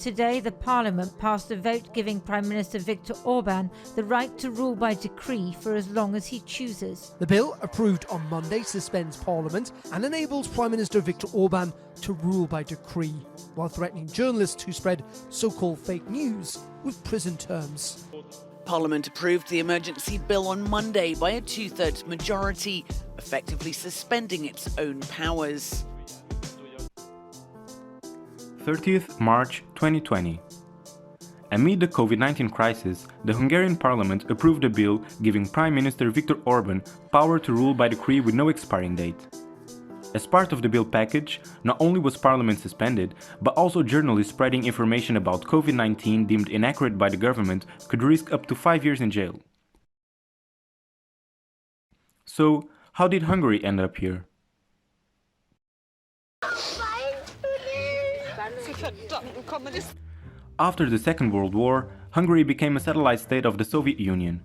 Today, the Parliament passed a vote giving Prime Minister Viktor Orban the right to rule by decree for as long as he chooses. The bill, approved on Monday, suspends Parliament and enables Prime Minister Viktor Orban to rule by decree, while threatening journalists who spread so-called fake news with prison terms. Parliament approved the emergency bill on Monday by a two-thirds majority, effectively suspending its own powers. 30th March 2020. Amid the COVID-19 crisis, the Hungarian parliament approved a bill giving Prime Minister Viktor Orban power to rule by decree with no expiring date. As part of the bill package, not only was parliament suspended, but also journalists spreading information about COVID-19 deemed inaccurate by the government could risk up to 5 years in jail. So, how did Hungary end up here? After the Second World War, Hungary became a satellite state of the Soviet Union.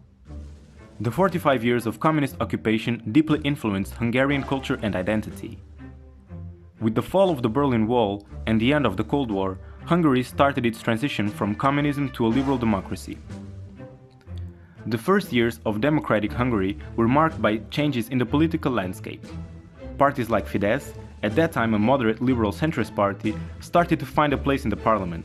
The 45 years of communist occupation deeply influenced Hungarian culture and identity. With the fall of the Berlin Wall and the end of the Cold War, Hungary started its transition from communism to a liberal democracy. The first years of democratic Hungary were marked by changes in the political landscape. Parties like Fidesz, at that time a moderate liberal centrist party, started to find a place in the parliament.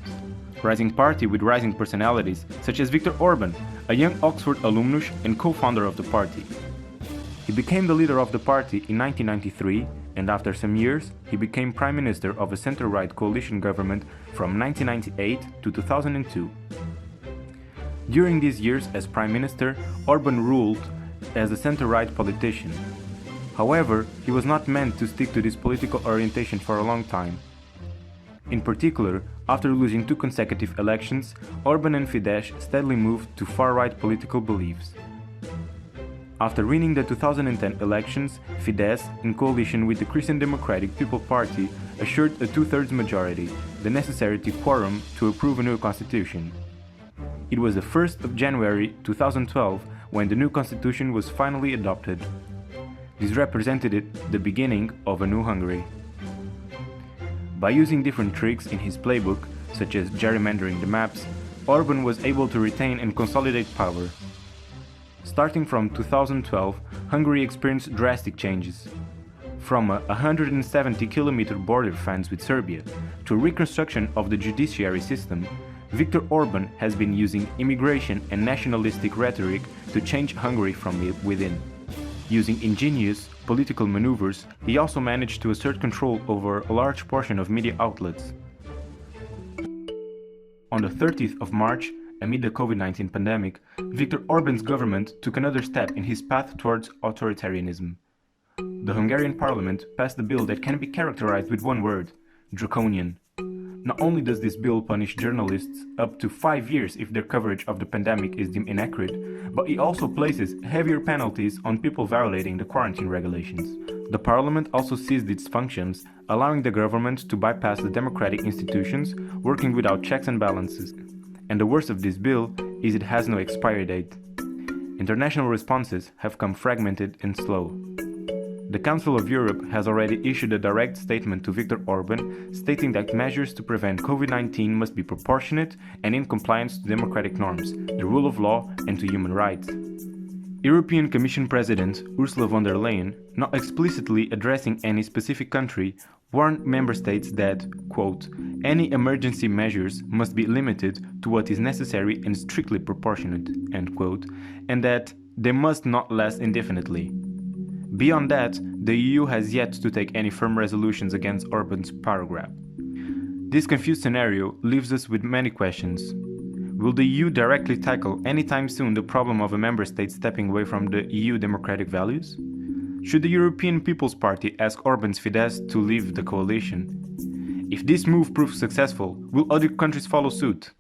Rising party with rising personalities, such as Viktor Orban, a young Oxford alumnus and co-founder of the party. He became the leader of the party in 1993, and after some years, he became prime minister of a center-right coalition government from 1998 to 2002. During these years as prime minister, Orban ruled as a center-right politician. However, he was not meant to stick to this political orientation for a long time. In particular, after losing 2 consecutive elections, Orban and Fidesz steadily moved to far-right political beliefs. After winning the 2010 elections, Fidesz, in coalition with the Christian Democratic People Party, assured a 2/3 majority, the necessary quorum to approve a new constitution. It was the 1st of January 2012 when the new constitution was finally adopted. This represented the beginning of a new Hungary. By using different tricks in his playbook, such as gerrymandering the maps, Orban was able to retain and consolidate power. Starting from 2012, Hungary experienced drastic changes. From a 170-kilometer border fence with Serbia to a reconstruction of the judiciary system, Viktor Orban has been using immigration and nationalistic rhetoric to change Hungary from within. Using ingenious political maneuvers, he also managed to assert control over a large portion of media outlets. On the 30th of March, amid the COVID-19 pandemic, Viktor Orban's government took another step in his path towards authoritarianism. The Hungarian parliament passed a bill that can be characterized with one word: draconian. Not only does this bill punish journalists up to 5 years if their coverage of the pandemic is deemed inaccurate, but it also places heavier penalties on people violating the quarantine regulations. The parliament also seized its functions, allowing the government to bypass the democratic institutions, working without checks and balances. And the worst of this bill is it has no expiry date. International responses have come fragmented and slow. The Council of Europe has already issued a direct statement to Viktor Orban, stating that measures to prevent COVID-19 must be proportionate and in compliance to democratic norms, the rule of law, and to human rights. European Commission President Ursula von der Leyen, not explicitly addressing any specific country, warned member states that, quote, any emergency measures must be limited to what is necessary and strictly proportionate, end quote, and that they must not last indefinitely. Beyond that, the EU has yet to take any firm resolutions against Orban's power grab. This confused scenario leaves us with many questions. Will the EU directly tackle anytime soon the problem of a member state stepping away from the EU democratic values? Should the European People's Party ask Orban's Fidesz to leave the coalition? If this move proves successful, will other countries follow suit?